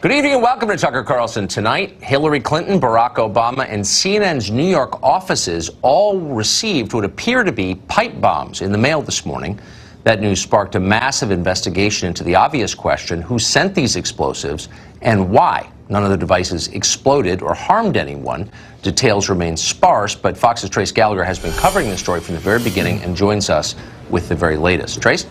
Good evening and welcome to Tucker Carlson. Tonight, Hillary Clinton, Barack Obama, and CNN's New York offices all received what appear to be pipe bombs in the mail this morning. That news sparked a massive investigation into the obvious question: who sent these explosives and why? None of the devices exploded or harmed anyone. Details remain sparse, but Fox's Trace Gallagher has been covering the story from the very beginning and joins us with the very latest. Trace?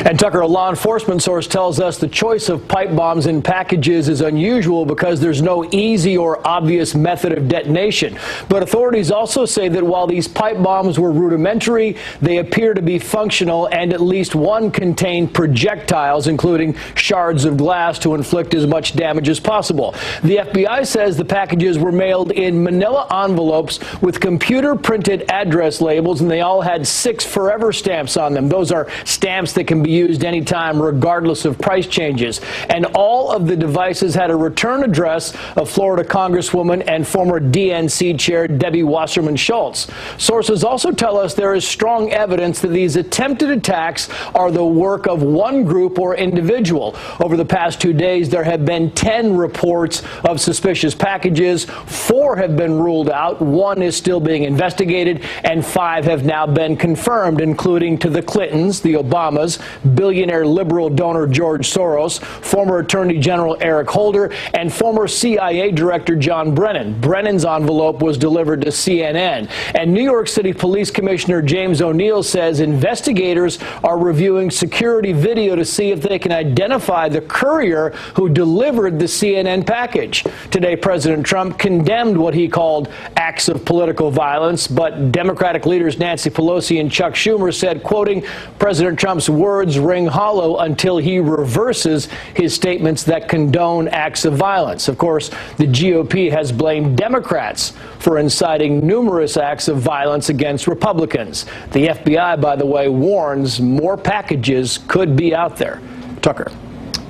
And Tucker, a law enforcement source tells us the choice of pipe bombs in packages is unusual because there's no easy or obvious method of detonation. But authorities also say that while these pipe bombs were rudimentary, they appear to be functional, and at least one contained projectiles, including shards of glass, to inflict as much damage as possible. The FBI says the packages were mailed in manila envelopes with computer-printed address labels, and they all had 6 forever stamps on them. Those are stamps that can be used anytime, regardless of price changes. And all of the devices had a return address of Florida Congresswoman and former DNC Chair Debbie Wasserman Schultz. Sources also tell us there is strong evidence that these attempted attacks are the work of one group or individual. Over the past 2 days, there have been 10 reports of suspicious packages. 4 have been ruled out. 1 is still being investigated, and 5 have now been confirmed, including to the Clintons, the Obamas, billionaire liberal donor George Soros, former Attorney General Eric Holder, and former CIA Director John Brennan. Brennan's envelope was delivered to CNN. And New York City Police Commissioner James O'Neill says investigators are reviewing security video to see if they can identify the courier who delivered the CNN package. Today, President Trump condemned what he called acts of political violence, but Democratic leaders Nancy Pelosi and Chuck Schumer said, quoting, President Trump's words ring hollow until he reverses his statements that condone acts of violence. Of course, the GOP has blamed Democrats for inciting numerous acts of violence against Republicans. The FBI, by the way, warns more packages could be out there. Tucker.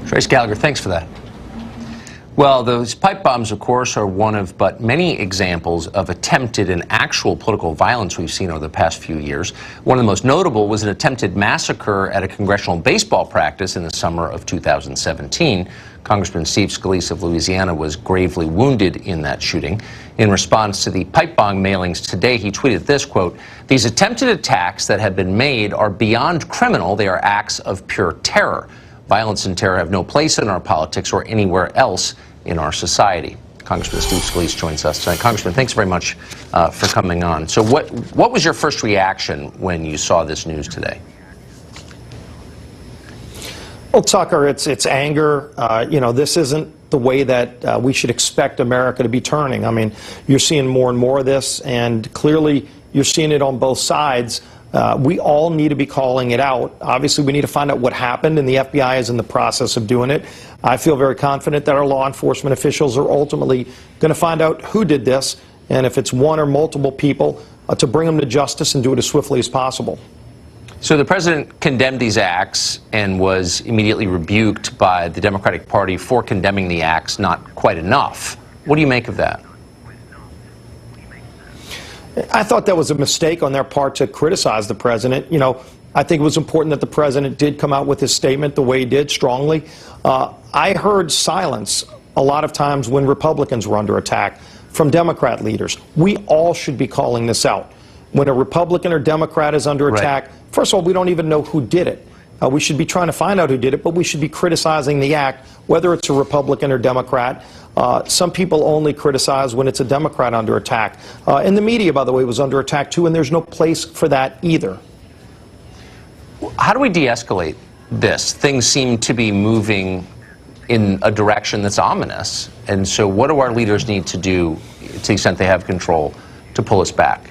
Trace Gallagher, thanks for that. Well, those pipe bombs, of course, are one of but many examples of attempted and actual political violence we've seen over the past few years. One of the most notable was an attempted massacre at a congressional baseball practice in the summer of 2017. Congressman Steve Scalise of Louisiana was gravely wounded in that shooting. In response to the pipe bomb mailings today, he tweeted this, quote, "These attempted attacks that have been made are beyond criminal. They are acts of pure terror. Violence and terror have no place in our politics or anywhere else in our society." Congressman Steve Scalise joins us tonight. Congressman, thanks very much for coming on. So what was your first reaction when you saw this news today? Well, Tucker, it's anger. This isn't the way that we should expect America to be turning. I mean, you're seeing more and more of this, and clearly you're seeing it on both sides. We all need to be calling it out. Obviously, we need to find out what happened, and the FBI is in the process of doing it. I feel very confident that our law enforcement officials are ultimately going to find out who did this, and if it's one or multiple people, to bring them to justice and do it as swiftly as possible. So the president condemned these acts and was immediately rebuked by the Democratic Party for condemning the acts not quite enough. What do you make of that? I thought that was a mistake on their part to criticize the president. I think it was important that the president did come out with his statement the way he did, strongly. I heard silence a lot of times when Republicans were under attack from Democrat leaders. We all should be calling this out. When a Republican or Democrat is under attack, first of all, we don't even know who did it. We should be trying to find out who did it, but we should be criticizing the act, whether it's a Republican or Democrat. Some people only criticize when it's a Democrat under attack. And the media, by the way, was under attack too, and there's no place for that either. How do we de-escalate this? Things seem to be moving in a direction that's ominous. And so what do our leaders need to do, to the extent they have control, to pull us back?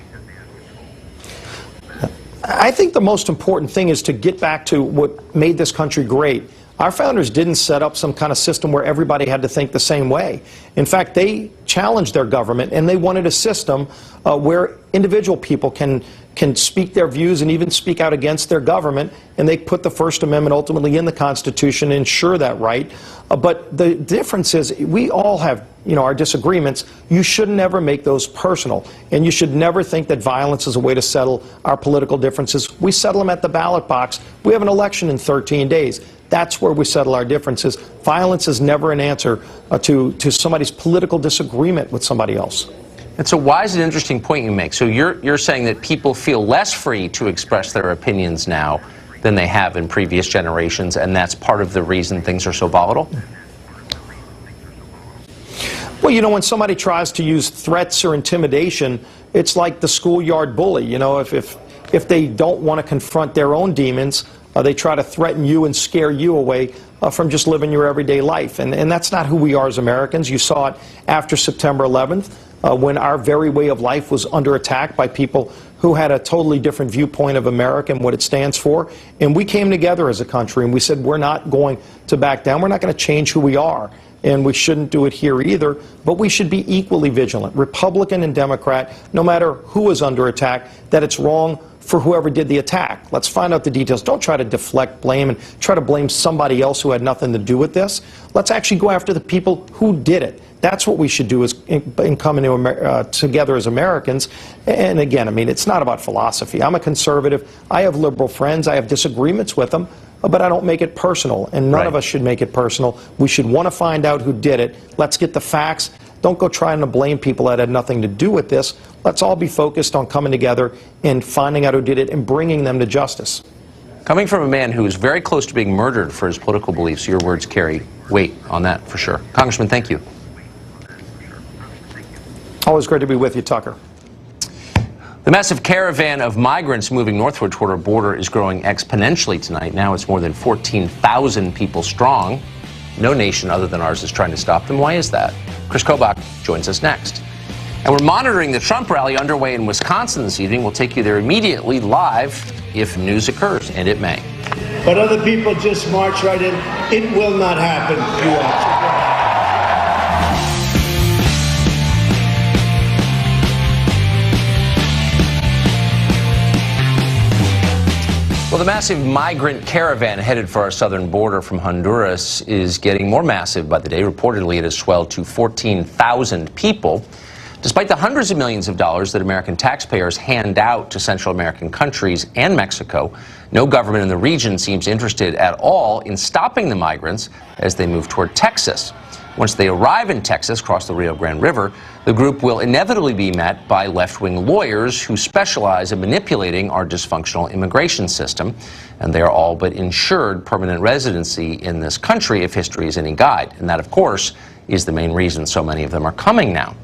I think the most important thing is to get back to what made this country great. Our founders didn't set up some kind of system where everybody had to think the same way. In fact, they challenged their government, and they wanted a system where individual people can can speak their views and even speak out against their government, and they put the First Amendment ultimately in the Constitution to ensure that right. But the difference is we all have, our disagreements. You should never make those personal, and you should never think that violence is a way to settle our political differences. We settle them at the ballot box. We have an election in 13 days. That's where we settle our differences. Violence is never an answer to somebody's political disagreement with somebody else. And so why is it an interesting point you make? So you're saying that people feel less free to express their opinions now than they have in previous generations, and that's part of the reason things are so volatile? Well, when somebody tries to use threats or intimidation, it's like the schoolyard bully. If they don't want to confront their own demons, they try to threaten you and scare you away from just living your everyday life. And that's not who we are as Americans. You saw it after September 11th. When our very way of life was under attack by people who had a totally different viewpoint of America and what it stands for. And we came together as a country and we said, we're not going to back down. We're not going to change who we are. And we shouldn't do it here either. But we should be equally vigilant, Republican and Democrat, no matter who is under attack, that it's wrong for whoever did the attack. Let's find out the details. Don't try to deflect blame and try to blame somebody else who had nothing to do with this. Let's actually go after the people who did it. That's what we should do in coming together as Americans. And again, it's not about philosophy. I'm a conservative. I have liberal friends. I have disagreements with them, but I don't make it personal. And none of us should make it personal. We should want to find out who did it. Let's get the facts. Don't go trying to blame people that had nothing to do with this. Let's all be focused on coming together and finding out who did it and bringing them to justice. Coming from a man who is very close to being murdered for his political beliefs, your words carry weight on that for sure. Congressman, thank you. Always great to be with you, Tucker. The massive caravan of migrants moving northward toward our border is growing exponentially tonight. Now it's more than 14,000 people strong. No nation other than ours is trying to stop them. Why is that? Chris Kobach joins us next. And we're monitoring the Trump rally underway in Wisconsin this evening. We'll take you there immediately live if news occurs, and it may. But other people just march right in. It will not happen. You watch. Well, the massive migrant caravan headed for our southern border from Honduras is getting more massive by the day. Reportedly, it has swelled to 14,000 people. Despite the hundreds of millions of dollars that American taxpayers hand out to Central American countries and Mexico, no government in the region seems interested at all in stopping the migrants as they move toward Texas. Once they arrive in Texas, across the Rio Grande River, the group will inevitably be met by left-wing lawyers who specialize in manipulating our dysfunctional immigration system, and they are all but ensured permanent residency in this country if history is any guide. And that, of course, is the main reason so many of them are coming now.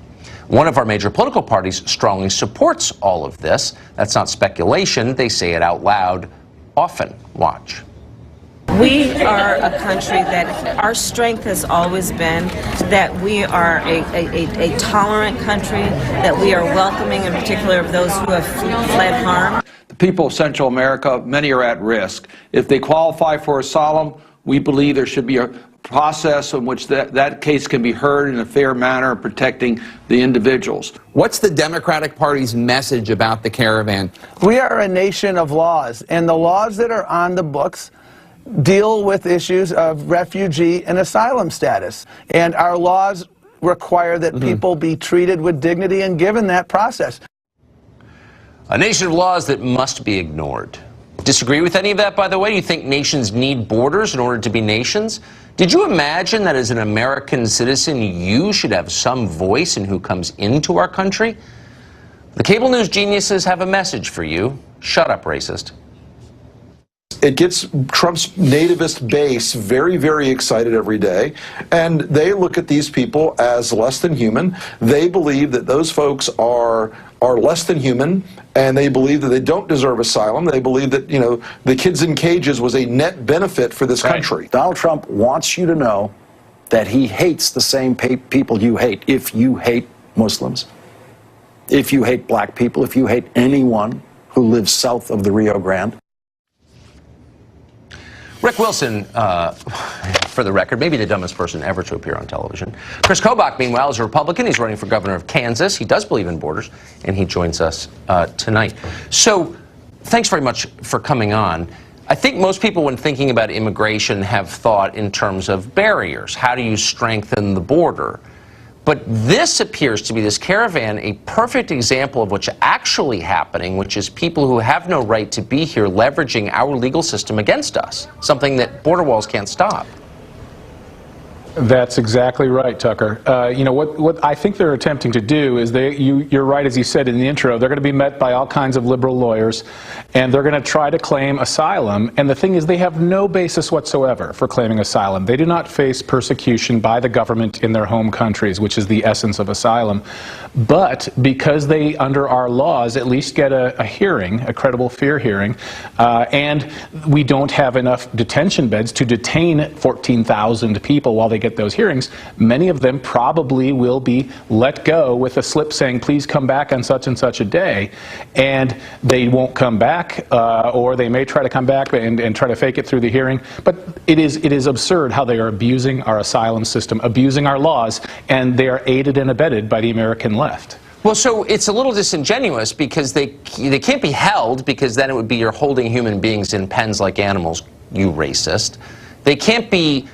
One of our major political parties strongly supports all of this. That's not speculation. They say it out loud often. Watch. We are a country that our strength has always been that we are a tolerant country, that we are welcoming, in particular, of those who have fled harm. The people of Central America, many are at risk. If they qualify for asylum, we believe there should be a process in which that case can be heard in a fair manner, protecting the individuals. What's the Democratic Party's message about the caravan? We are a nation of laws, and the laws that are on the books deal with issues of refugee and asylum status. And our laws require that people be treated with dignity and given that process. A nation of laws that must be ignored. Disagree with any of that, by the way? Do you think nations need borders in order to be nations? Did you imagine that as an American citizen, you should have some voice in who comes into our country? The cable news geniuses have a message for you. Shut up, racist. It gets Trump's nativist base very, very excited every day, and they look at these people as less than human. They believe that those folks are less than human, and they believe that they don't deserve asylum. They believe that, the kids in cages was a net benefit for this country. Donald Trump wants you to know that he hates the same people you hate. If you hate Muslims, if you hate black people, if you hate anyone who lives south of the Rio Grande. Rick Wilson, for the record, maybe the dumbest person ever to appear on television. Chris Kobach, meanwhile, is a Republican. He's running for governor of Kansas. He does believe in borders, and he joins us tonight. So thanks very much for coming on. I think most people, when thinking about immigration, have thought in terms of barriers. How do you strengthen the border? But this appears to be, this caravan, a perfect example of what's actually happening, which is people who have no right to be here leveraging our legal system against us, something that border walls can't stop. That's exactly right, Tucker. You know, what I think they're attempting to do is you're right, as you said in the intro, they're going to be met by all kinds of liberal lawyers, and they're going to try to claim asylum. And the thing is, they have no basis whatsoever for claiming asylum. They do not face persecution by the government in their home countries, which is the essence of asylum. But because they, under our laws, at least get a hearing, a credible fear hearing, and we don't have enough detention beds to detain 14,000 people while they get those hearings, many of them probably will be let go with a slip saying, please come back on such and such a day, and they won't come back, or they may try to come back and try to fake it through the hearing. But it is absurd how they are abusing our asylum system, abusing our laws, and they are aided and abetted by the American left. Well, so it's a little disingenuous because they can't be held, because then it would be you're holding human beings in pens like animals, you racist. They can't be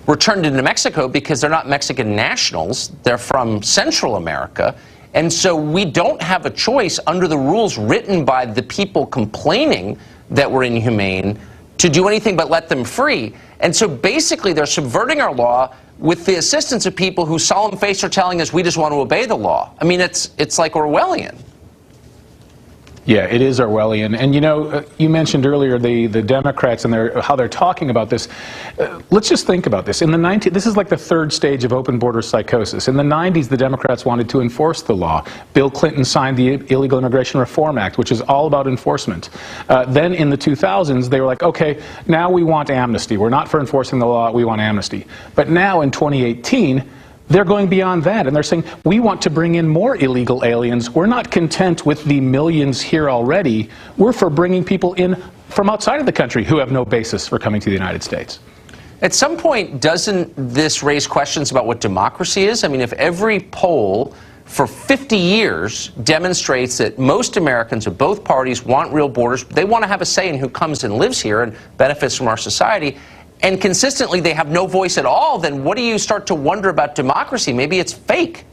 returned into Mexico because they're not Mexican nationals. They're from Central America. And so we don't have a choice under the rules written by the people complaining that we're inhumane to do anything but let them free. And so basically they're subverting our law with the assistance of people who solemn face are telling us we just want to obey the law. I mean, it's like Orwellian. Yeah, it is Orwellian. And you know, you mentioned earlier the Democrats and how they're talking about this. Let's just think about this. In the 90s, this is like the third stage of open border psychosis. In the 90s, the Democrats wanted to enforce the law. Bill Clinton signed the Illegal Immigration Reform Act, which is all about enforcement. Then in the 2000s, they were like, okay, now we want amnesty. We're not for enforcing the law, we want amnesty. But now in 2018, they're going beyond that, and they're saying, we want to bring in more illegal aliens. We're not content with the millions here already. We're for bringing people in from outside of the country who have no basis for coming to the United States. At some point, doesn't this raise questions about what democracy is? I mean, if every poll for 50 years demonstrates that most Americans of both parties want real borders, they want to have a say in who comes and lives here and benefits from our society, and consistently they have no voice at all, then what do you start to wonder about democracy? Maybe it's fake.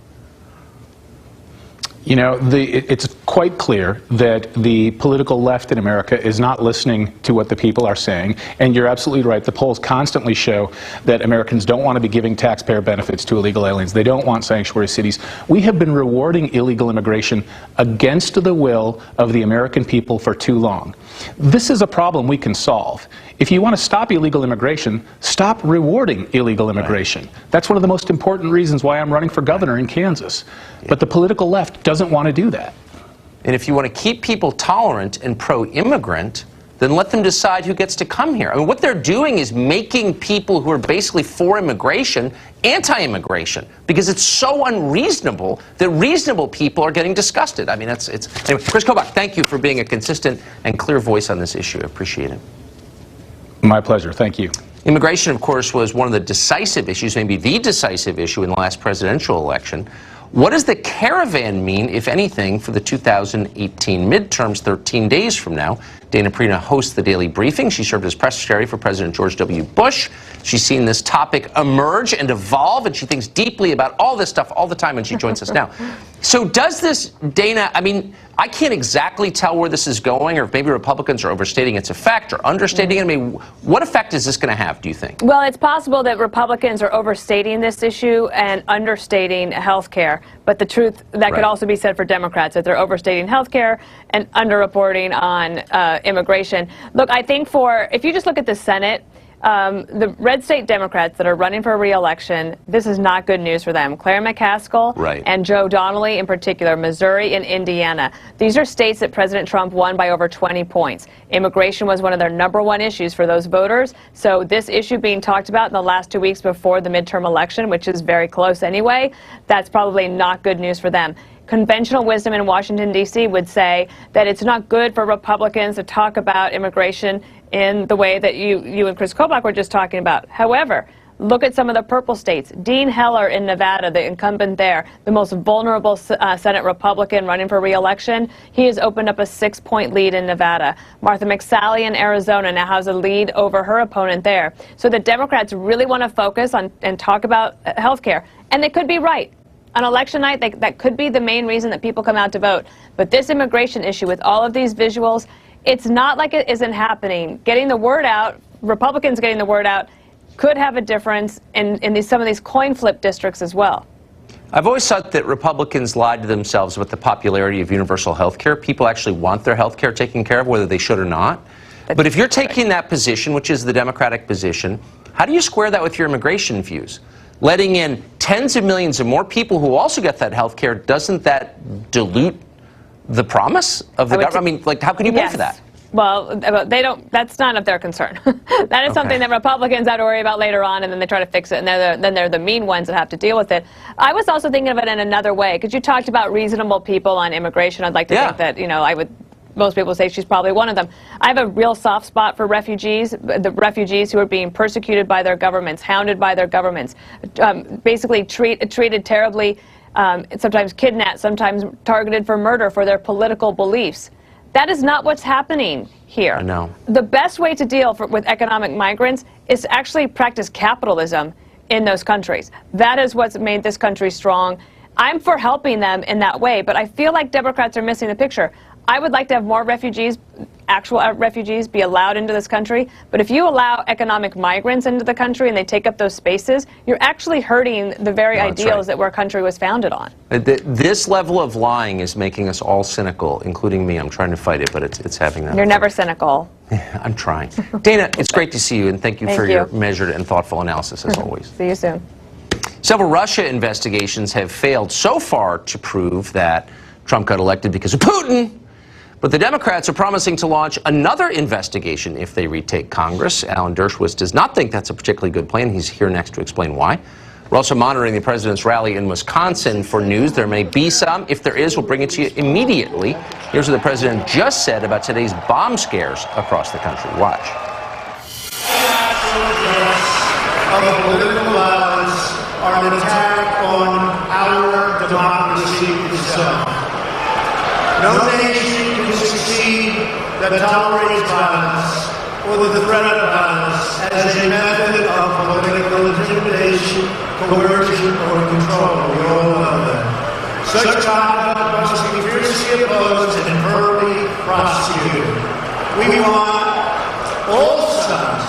You know, it's quite clear that the political left in America is not listening to what the people are saying. And you're absolutely right. The polls constantly show that Americans don't want to be giving taxpayer benefits to illegal aliens. They don't want sanctuary cities. We have been rewarding illegal immigration against the will of the American people for too long. This is a problem we can solve. If you want to stop illegal immigration, stop rewarding illegal immigration. Right. That's one of the most important reasons why I'm running for governor in Kansas. Yeah. But the political left doesn't want to do that. And if you want to keep people tolerant and pro-immigrant, then let them decide who gets to come here. I mean, what they're doing is making people who are basically for immigration anti-immigration, because it's so unreasonable that reasonable people are getting disgusted. I mean, anyway, Chris Kobach, thank you for being a consistent and clear voice on this issue. I appreciate it. My pleasure. Thank you. Immigration, of course, was one of the decisive issues, maybe the decisive issue in the last presidential election. What does the caravan mean, if anything, for the 2018 midterms 13 days from now? Dana Perino hosts the Daily Briefing. She served as press secretary for President George W. Bush. She's seen this topic emerge and evolve, and she thinks deeply about all this stuff all the time, and she joins us now. So does this, Dana, I mean, I can't exactly tell where this is going, or if maybe Republicans are overstating its effect or understating it. I mean, what effect is this going to have, do you think? Well, it's possible that Republicans are overstating this issue and understating health care. But the truth, that could also be said for Democrats, that they're overstating health care and underreporting on immigration. Look, I think if you just look at the Senate, the red state Democrats that are running for re-election, this is not good news for them. Claire McCaskill and Joe Donnelly in particular, Missouri and Indiana. These are states that President Trump won by over 20 points. Immigration was one of their #1 issues for those voters. So this issue being talked about in the last 2 weeks before the midterm election, which is very close anyway, that's probably not good news for them. Conventional wisdom in Washington, D.C. would say that it's not good for Republicans to talk about immigration in the way that you and Chris Kobach were just talking about. However, Look at some of the purple states. Dean Heller in Nevada, the incumbent there, the most vulnerable Senate Republican running for re-election, he has opened up a 6-point lead in Nevada. Martha McSally in Arizona now has a lead over her opponent there. So the Democrats really want to focus on and talk about health care. And they could be right. On election night, that could be the main reason that people come out to vote. But this immigration issue with all of these visuals, it's not like it isn't happening. Getting the word out, Republicans getting the word out, could have a difference in some of these coin flip districts as well. I've always thought that Republicans lied to themselves with the popularity of universal health care. People actually want their health care taken care of, whether they should or not. But if you're taking that position, which is the Democratic position, how do you square that with your immigration views? Letting in tens of millions of more people who also get that health care, doesn't that dilute the promise of the government? I mean, like, how can you pay for that? Well, they don't. That's none of their concern. That is something that Republicans have to worry about later on, and then they try to fix it, and then they're the mean ones that have to deal with it. I was also thinking of it in another way, because you talked about reasonable people on immigration. I'd like to think that, most people say she's probably one of them. I have a real soft spot for refugees, the refugees who are being persecuted by their governments, hounded by their governments, basically treated terribly, sometimes kidnapped, sometimes targeted for murder for their political beliefs. That is not what's happening here. I know. The best way to deal with economic migrants is to actually practice capitalism in those countries. That is what's made this country strong. I'm for helping them in that way, but I feel like Democrats are missing the picture. I would like to have more refugees, actual refugees, be allowed into this country. But if you allow economic migrants into the country and they take up those spaces, you're actually hurting the very ideals that our country was founded on. This level of lying is making us all cynical, including me. I'm trying to fight it, but it's having that. You're never cynical. I'm trying. Dana, it's great to see you, and thank you for your measured and thoughtful analysis, as always. See you soon. Several Russia investigations have failed so far to prove that Trump got elected because of Putin. But the Democrats are promising to launch another investigation if they retake Congress. Alan Dershowitz does not think that's a particularly good plan. He's here next to explain why. We're also monitoring the president's rally in Wisconsin for news. There may be some. If there is, we'll bring it to you immediately. Here's what the president just said about today's bomb scares across the country. Watch. Of political violence are an attack on our democracy itself. No nation can succeed that tolerates violence or the threat of violence as a method of political intimidation, coercion, or control. We all know that. Such conduct must be fiercely opposed and firmly prosecuted. We want all sides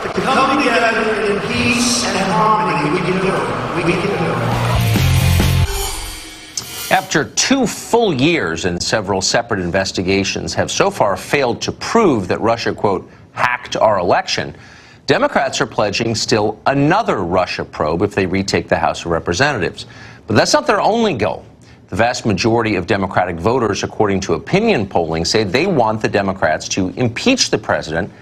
to come together in peace and harmony. We can do it. We can do it. After 2 full years and several separate investigations have so far failed to prove that Russia, quote, hacked our election, Democrats are pledging still another Russia probe if they retake the House of Representatives. But that's not their only goal. The vast majority of Democratic voters, according to opinion polling, say they want the Democrats to impeach the president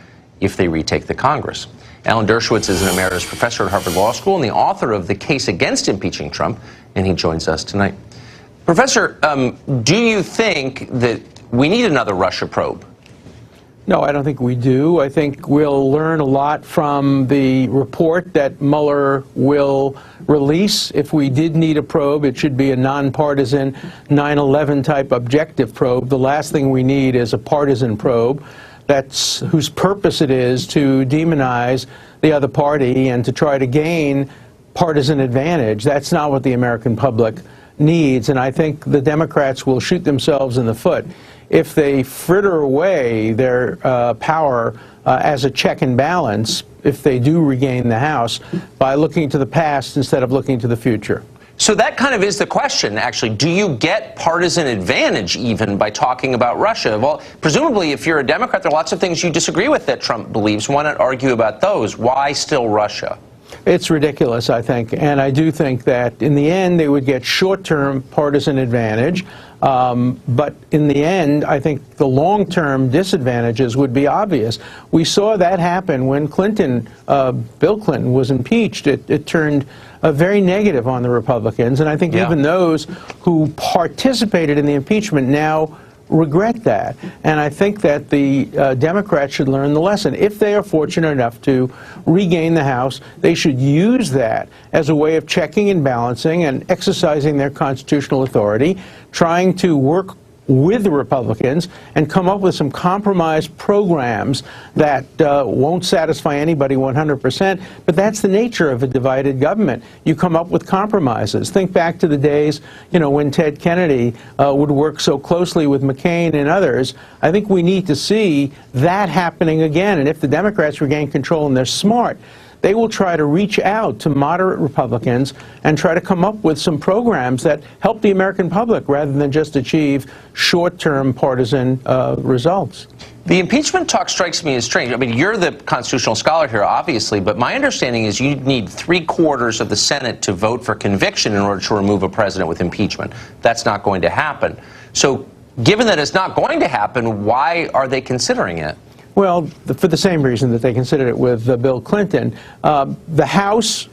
if they retake the Congress. Alan Dershowitz is an emeritus professor at Harvard Law School and the author of The Case Against Impeaching Trump, and he joins us tonight. Professor, do you think that we need another Russia probe? No, I don't think we do. I think we'll learn a lot from the report that Mueller will release. If we did need a probe, it should be a nonpartisan 9/11 type objective probe. The last thing we need is a partisan probe whose purpose it is to demonize the other party and to try to gain partisan advantage. That's not what the American public needs, and I think the Democrats will shoot themselves in the foot if they fritter away their power as a check and balance, if they do regain the House, by looking to the past instead of looking to the future. So that kind of is the question, actually. Do you get partisan advantage even by talking about Russia? Well, presumably, if you're a Democrat, there are lots of things you disagree with that Trump believes. Why not argue about those? Why still Russia? It's ridiculous, I think, and I do think that in the end they would get short-term partisan advantage, but in the end I think the long-term disadvantages would be obvious. We saw that happen when Bill Clinton was impeached. It turned very negative on the Republicans, and I think even those who participated in the impeachment now regret that. And I think that the Democrats should learn the lesson. If they are fortunate enough to regain the House, they should use that as a way of checking and balancing and exercising their constitutional authority, trying to work with the Republicans and come up with some compromise programs that won't satisfy anybody 100%, but that's the nature of a divided government. You come up with compromises. Think back to the days, when Ted Kennedy would work so closely with McCain and others. I think we need to see that happening again, and if the Democrats regain control and they're smart, they will try to reach out to moderate Republicans and try to come up with some programs that help the American public rather than just achieve short-term partisan results. The impeachment talk strikes me as strange. I mean, you're the constitutional scholar here, obviously, but my understanding is you need 3/4 of the Senate to vote for conviction in order to remove a president with impeachment. That's not going to happen. So, given that it's not going to happen, why are they considering it? Well, for the same reason that they considered it with Bill Clinton. The House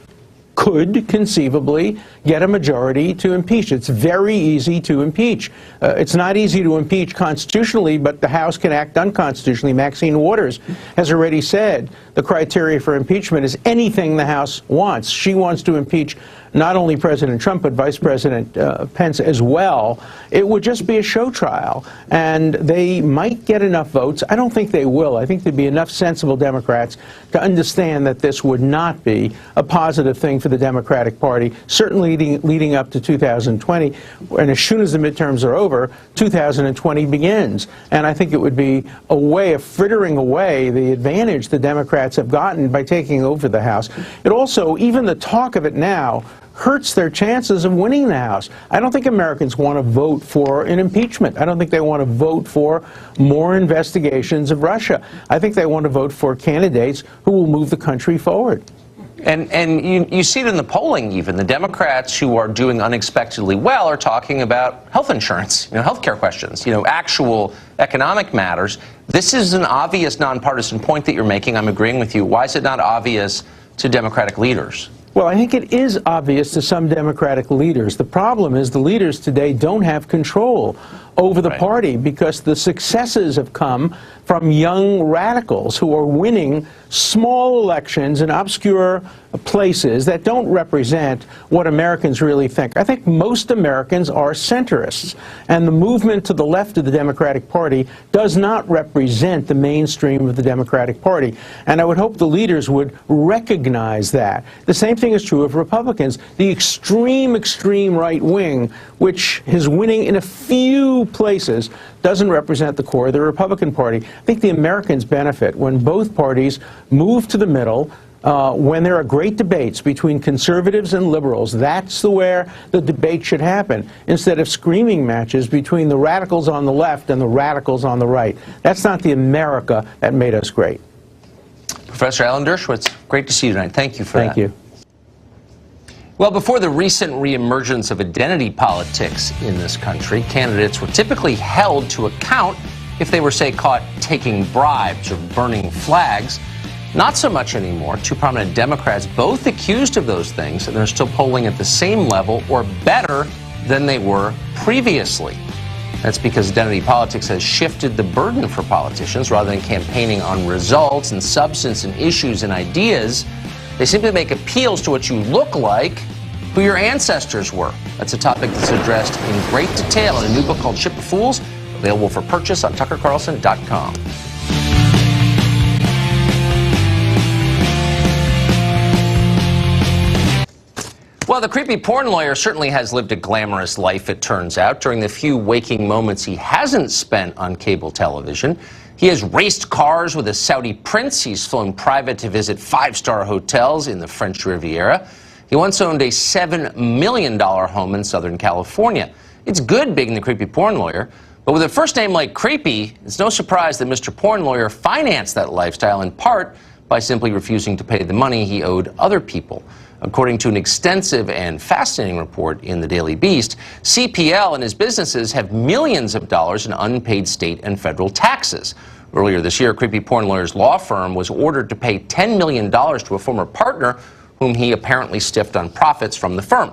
could conceivably get a majority to impeach. It's very easy to impeach. It's not easy to impeach constitutionally, but the House can act unconstitutionally. Maxine Waters has already said the criteria for impeachment is anything the House wants. She wants to impeach not only President Trump, but Vice President Pence as well. It would just be a show trial, and they might get enough votes. I don't think they will. I think there'd be enough sensible Democrats to understand that this would not be a positive thing for the Democratic Party, certainly leading up to 2020. And as soon as the midterms are over, 2020 begins. And I think it would be a way of frittering away the advantage the Democrats have gotten by taking over the House. It also, even the talk of it now, hurts their chances of winning the House. I don't think Americans want to vote for an impeachment. I don't think they want to vote for more investigations of Russia. I think they want to vote for candidates who will move the country forward. And you see it in the polling even. The Democrats who are doing unexpectedly well are talking about health insurance, health care questions, actual economic matters. This is an obvious nonpartisan point that you're making. I'm agreeing with you. Why is it not obvious to Democratic leaders? Well, I think it is obvious to some Democratic leaders. The problem is the leaders today don't have control over the party because the successes have come from young radicals who are winning small elections in obscure places that don't represent what Americans really think. I think most Americans are centrists, and the movement to the left of the Democratic Party does not represent the mainstream of the Democratic Party. And I would hope the leaders would recognize that. The same thing is true of Republicans. The extreme right wing, which is winning in a few places, doesn't represent the core of the Republican Party. I think the Americans benefit when both parties move to the middle, when there are great debates between conservatives and liberals. That's where the debate should happen, instead of screaming matches between the radicals on the left and the radicals on the right. That's not the America that made us great. Professor Alan Dershowitz, great to see you tonight. Thank you for that. Thank you. Well, before the recent reemergence of identity politics in this country, candidates were typically held to account if they were, say, caught taking bribes or burning flags. Not so much anymore. Two prominent Democrats, both accused of those things, and they're still polling at the same level or better than they were previously. That's because identity politics has shifted the burden for politicians. Rather than campaigning on results and substance and issues and ideas, they simply make appeals to what you look like, who your ancestors were. That's a topic that's addressed in great detail in a new book called Ship of Fools, available for purchase on tuckercarlson.com. Well, the creepy porn lawyer certainly has lived a glamorous life, it turns out. During the few waking moments he hasn't spent on cable television, he has raced cars with a Saudi prince. He's flown private to visit five-star hotels in the French Riviera. He once owned a $7 million home in Southern California. It's good being the creepy porn lawyer, but with a first name like Creepy, it's no surprise that Mr. Porn Lawyer financed that lifestyle in part by simply refusing to pay the money he owed other people. According to an extensive and fascinating report in the Daily Beast, CPL and his businesses have millions of dollars in unpaid state and federal taxes. Earlier this year, Creepy Porn Lawyer's law firm was ordered to pay $10 million to a former partner whom he apparently stiffed on profits from the firm.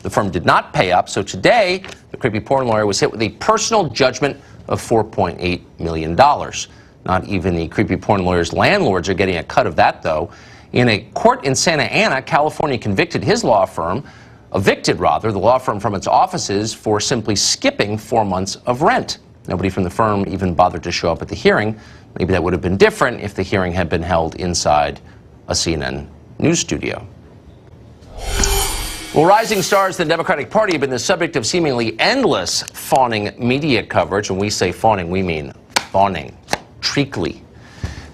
The firm did not pay up, so today, the Creepy Porn Lawyer was hit with a personal judgment of $4.8 million. Not even the creepy porn lawyer's landlords are getting a cut of that, though. In a court in Santa Ana, California evicted the law firm from its offices for simply skipping 4 months of rent. Nobody from the firm even bothered to show up at the hearing. Maybe that would have been different if the hearing had been held inside a CNN news studio. Well, rising stars in the Democratic Party have been the subject of seemingly endless fawning media coverage. When we say fawning, we mean fawning, treacly.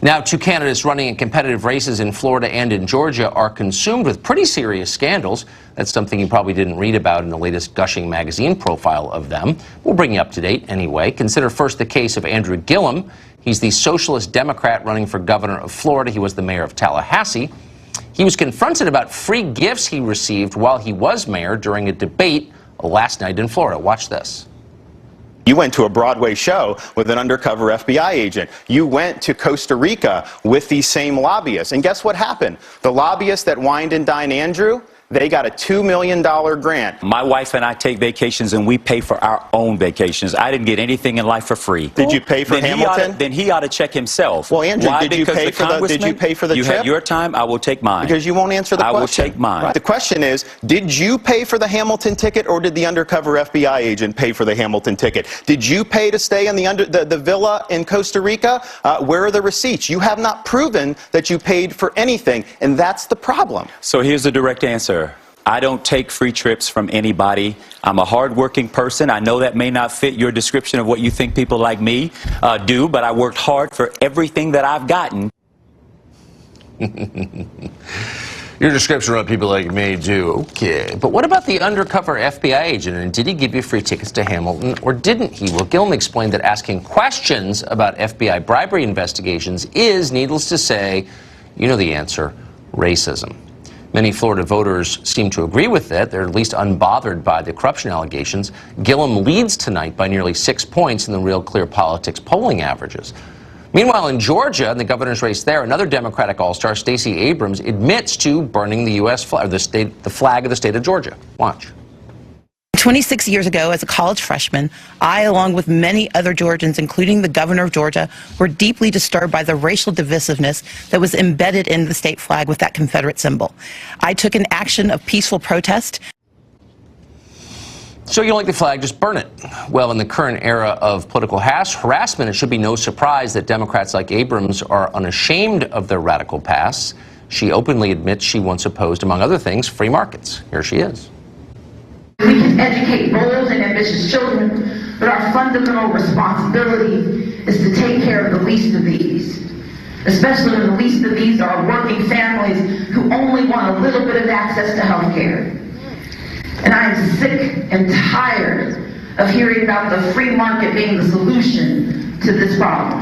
Now, two candidates running in competitive races in Florida and in Georgia are consumed with pretty serious scandals. That's something you probably didn't read about in the latest Gushing magazine profile of them. We'll bring you up to date anyway. Consider first the case of Andrew Gillum. He's the socialist Democrat running for governor of Florida. He was the mayor of Tallahassee. He was confronted about free gifts he received while he was mayor during a debate last night in Florida. Watch this. You went to a Broadway show with an undercover FBI agent. You went to Costa Rica with these same lobbyists. And guess what happened? The lobbyists that wined and dined Andrew, they got a $2 million grant. My wife and I take vacations, and we pay for our own vacations. I didn't get anything in life for free. Did you pay for Hamilton? Then he ought to check himself. Well, Andrew, Why? did you pay for the You trip? had your time, I will take mine. Because you won't answer the question. I will take mine. Right. The question is, did you pay for the Hamilton ticket, or did the undercover FBI agent pay for the Hamilton ticket? Did you pay to stay in the villa in Costa Rica? Where are the receipts? You have not proven that you paid for anything, and that's the problem. So here's the direct answer. I don't take free trips from anybody. I'm a hardworking person. I know that may not fit your description of what you think people like me do, but I worked hard for everything that I've gotten. Your description of what people like me do. Okay. But what about the undercover FBI agent? And did he give you free tickets to Hamilton, or didn't he? Well, Gillum explained that asking questions about FBI bribery investigations is, needless to say, you know the answer, racism. Many Florida voters seem to agree with it. They're at least unbothered by the corruption allegations. Gillum leads tonight by nearly 6 points in the Real Clear Politics polling averages. Meanwhile, in Georgia, in the governor's race there, another Democratic all-star, Stacey Abrams, admits to burning the U.S. flag, the flag of the state of Georgia. Watch. 26 years ago, as a college freshman, I, along with many other Georgians, including the governor of Georgia, were deeply disturbed by the racial divisiveness that was embedded in the state flag with that Confederate symbol. I took an action of peaceful protest. So you don't like the flag, just burn it. Well, in the current era of political harassment, it should be no surprise that Democrats like Abrams are unashamed of their radical past. She openly admits she once opposed, among other things, free markets. Here she is. We can educate bold and ambitious children, but our fundamental responsibility is to take care of the least of these. Especially when the least of these are working families who only want a little bit of access to health care. And I am sick and tired of hearing about the free market being the solution to this problem.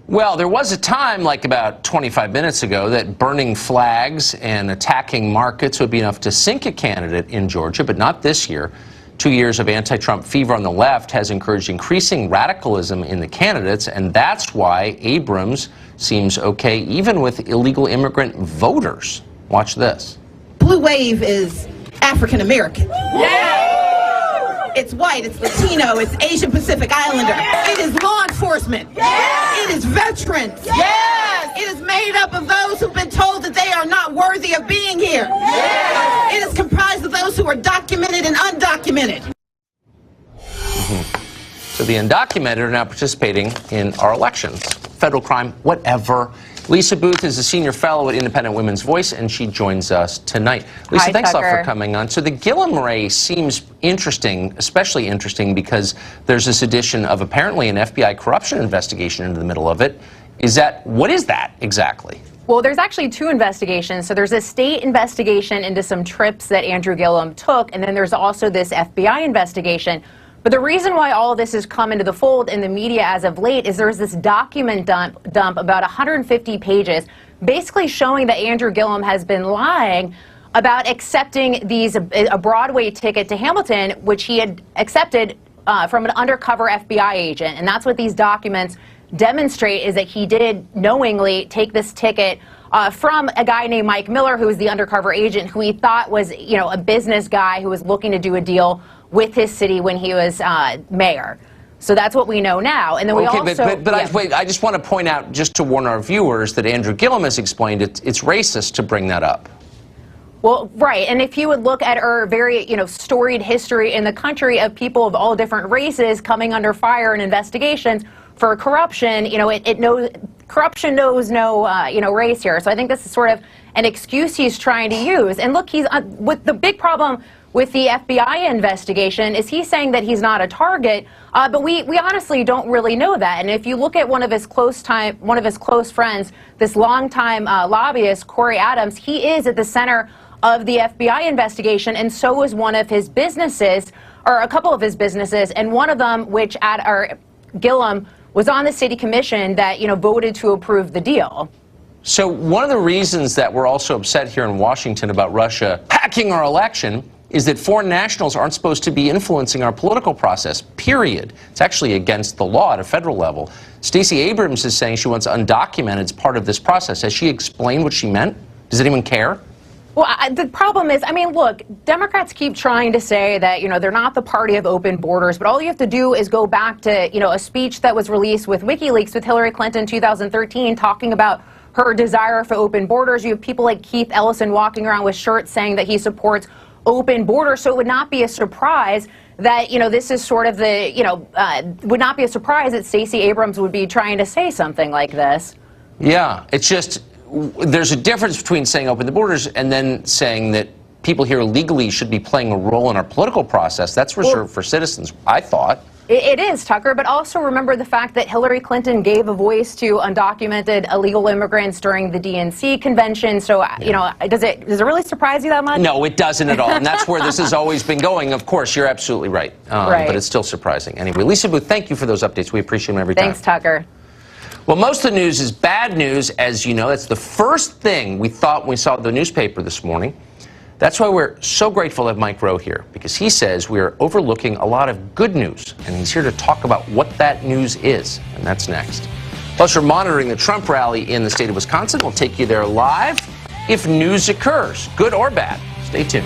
Well, there was a time, like about 25 minutes ago, that burning flags and attacking markets would be enough to sink a candidate in Georgia, but not this year. 2 years of anti-Trump fever on the left has encouraged increasing radicalism in the candidates, and that's why Abrams seems okay even with illegal immigrant voters. Watch this. Blue wave is African American. Yeah! It's white, it's Latino, it's Asian Pacific Islander. It is law enforcement. Yes! It is veterans. Yes! It is made up of those who've been told that they are not worthy of being here. Yes! It is comprised of those who are documented and undocumented. So the undocumented are now participating in our elections. Federal crime, whatever. Lisa Booth is a senior fellow at Independent Women's Voice, and she joins us tonight. Lisa, Hi, thanks a lot Tucker. for coming on. So the Gillum race seems interesting, especially interesting because there's this addition of apparently an FBI corruption investigation into the middle of it. What is that exactly? Well, there's actually two investigations. So there's a state investigation into some trips that Andrew Gillum took, and then there's also this FBI investigation. But the reason why all of this has come into the fold in the media as of late is there's this document dump about 150 pages basically showing that Andrew Gillum has been lying about accepting a Broadway ticket to Hamilton, which he had accepted from an undercover FBI agent. And that's what these documents demonstrate, is that he did knowingly take this ticket from a guy named Mike Miller, who was the undercover agent, who he thought was, a business guy who was looking to do a deal with his city when he was mayor. So that's what we know now. And then we also... Wait, I just want to point out, just to warn our viewers, that Andrew Gillum has explained it's racist to bring that up. Well, right. And if you would look at our very, storied history in the country of people of all different races coming under fire and investigations for corruption, corruption knows no, race here. So I think this is sort of an excuse he's trying to use. And look, with the big problem with the FBI investigation is he's saying that he's not a target, but we honestly don't really know that. And if you look at one of his close friends, this longtime lobbyist, Corey Adams, he is at the center of the FBI investigation, and so is one of his businesses, or a couple of his businesses, and one of them, which Gillum was on the city commission that voted to approve the deal. So one of the reasons that we're also upset here in Washington about Russia hacking our election is that foreign nationals aren't supposed to be influencing our political process, period. It's actually against the law at a federal level. Stacey Abrams is saying she wants undocumented as part of this process. Has she explained what she meant? Does anyone care? Well, the problem is, look, Democrats keep trying to say that, they're not the party of open borders, but all you have to do is go back to, a speech that was released with WikiLeaks with Hillary Clinton in 2013 talking about her desire for open borders. You have people like Keith Ellison walking around with shirts saying that he supports open borders, so it would not be a surprise that, this is sort of the, would not be a surprise that Stacey Abrams would be trying to say something like this. Yeah, it's just, there's a difference between saying open the borders and then saying that people here legally should be playing a role in our political process. That's reserved for citizens, I thought. It is, Tucker, but also remember the fact that Hillary Clinton gave a voice to undocumented illegal immigrants during the DNC convention. So, does it really surprise you that much? No, it doesn't at all. And that's where this has always been going. Of course, you're absolutely right. But it's still surprising. Anyway, Lisa Booth, thank you for those updates. We appreciate them every time. Thanks, Tucker. Well, most of the news is bad news, as you know. That's the first thing we thought when we saw the newspaper this morning. That's why we're so grateful to have Mike Rowe here, because he says we are overlooking a lot of good news, and he's here to talk about what that news is, and that's next. Plus, we're monitoring the Trump rally in the state of Wisconsin. We'll take you there live if news occurs, good or bad. Stay tuned.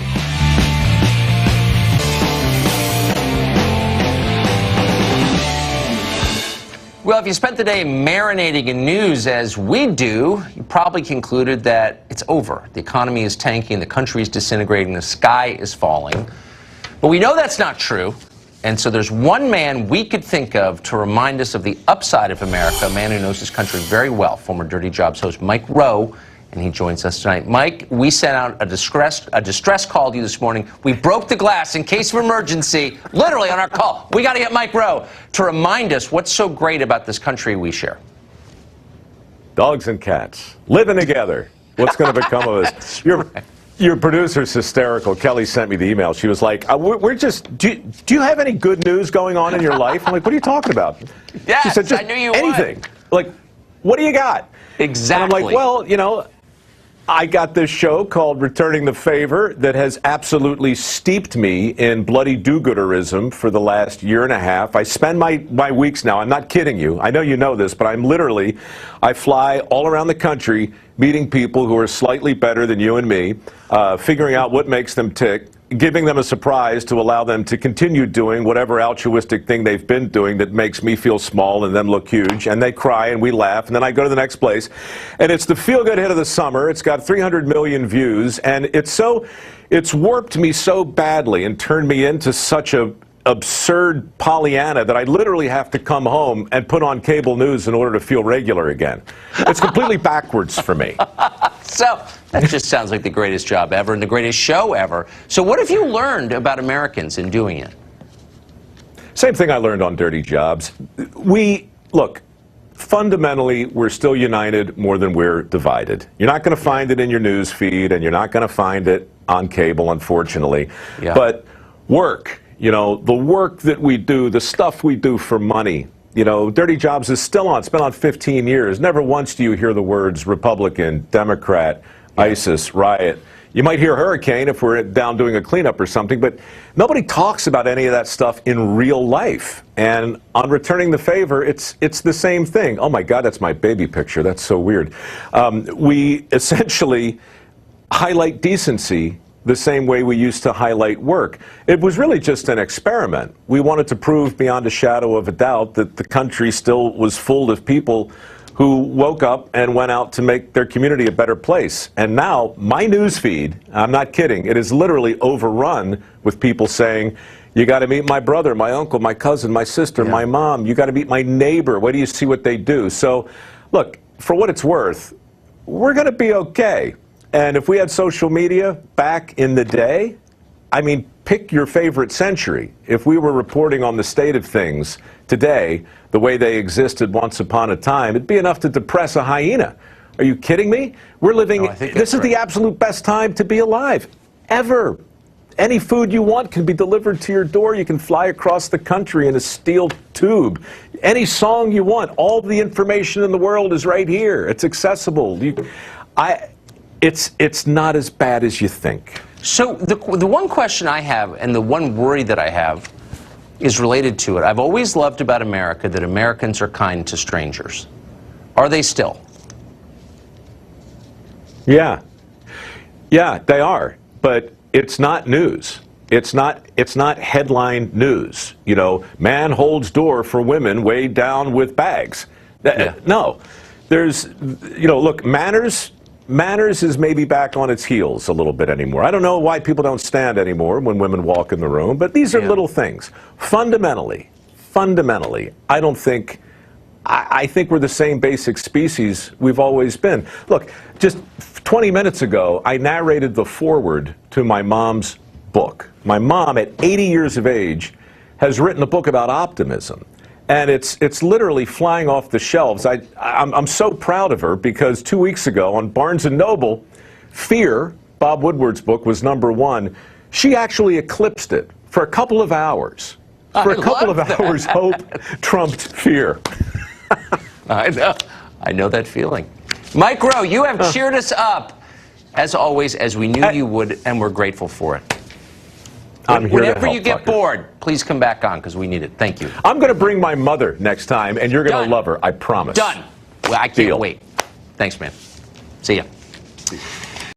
Well, if you spent the day marinating in news as we do, you probably concluded that it's over. The economy is tanking, the country is disintegrating, the sky is falling. But we know that's not true. And so there's one man we could think of to remind us of the upside of America, a man who knows his country very well, former Dirty Jobs host Mike Rowe, and he joins us tonight. Mike, we sent out a distress call to you this morning. We broke the glass in case of emergency, literally on our call. We got to get Mike Rowe to remind us what's so great about this country we share. Dogs and cats living together. What's going to become of us? Your producer's hysterical. Kelly sent me the email. She was like, we're just, do you have any good news going on in your life? I'm like, what are you talking about? Yes, she said, just I knew you anything. would. Like, what do you got? Exactly. And I'm like, well, I got this show called Returning the Favor that has absolutely steeped me in bloody do-gooderism for the last year and a half. I spend my weeks now, I'm not kidding you, I know you know this, but I fly all around the country meeting people who are slightly better than you and me, figuring out what makes them tick, giving them a surprise to allow them to continue doing whatever altruistic thing they've been doing that makes me feel small and them look huge. And they cry and we laugh. And then I go to the next place. And it's the feel-good hit of the summer. It's got 300 million views. And it's warped me so badly and turned me into such a absurd Pollyanna that I literally have to come home and put on cable news in order to feel regular again. It's completely backwards for me. So that just sounds like the greatest job ever and the greatest show ever. So what have you learned about Americans in doing it? Same thing I learned on Dirty Jobs. Look, fundamentally, we're still united more than we're divided. You're not going to find it in your news feed, and you're not going to find it on cable, unfortunately. Yeah. But work, the work that we do, the stuff we do for money, Dirty Jobs is still on. It's been on 15 years. Never once do you hear the words Republican, Democrat, ISIS, riot. You might hear hurricane if we're down doing a cleanup or something, but nobody talks about any of that stuff in real life. And on Returning the Favor, it's the same thing. Oh my God, that's my baby picture. That's so weird. We essentially highlight decency the same way we used to highlight work. It was really just an experiment. We wanted to prove beyond a shadow of a doubt that the country still was full of people who woke up and went out to make their community a better place. And now, my news feed, I'm not kidding, it is literally overrun with people saying, you got to meet my brother, my uncle, my cousin, my sister, my mom, you got to meet my neighbor, wait till you see what they do. So, look, for what it's worth, we're going to be okay. And if we had social media back in the day, I mean, pick your favorite century. If we were reporting on the state of things today, the way they existed once upon a time, it'd be enough to depress a hyena. Are you kidding me? We're living, this is the absolute best time to be alive, ever. Any food you want can be delivered to your door. You can fly across the country in a steel tube. Any song you want, all the information in the world is right here. It's accessible. It's not as bad as you think. So the one question I have, and the one worry that I have, is related to it. I've always loved about America that Americans are kind to strangers. Are they still? Yeah. Yeah, they are. But it's not news. It's not headline news. You know, man holds door for women weighed down with bags. No. There's, you know, look, manners is maybe back on its heels a little bit anymore. I don't know why people don't stand anymore when women walk in the room, but these are little things. Fundamentally, I don't think, I think we're the same basic species we've always been. Look, just 20 minutes ago, I narrated the foreword to my mom's book. My mom, at 80 years of age, has written a book about optimism. And it's literally flying off the shelves. I'm so proud of her because 2 weeks ago on Barnes & Noble, Fear, Bob Woodward's book, was #1. She actually eclipsed it for a couple of hours. For a couple of hours, hope trumped fear. I know that feeling. Mike Rowe, you have cheered us up, as always, as we knew you would, and we're grateful for it. Whenever you get bored, please come back on, because we need it. Thank you. I'm going to bring my mother next time, and you're going to love her. I promise. Done. Well, I can't wait. Thanks, man. See ya.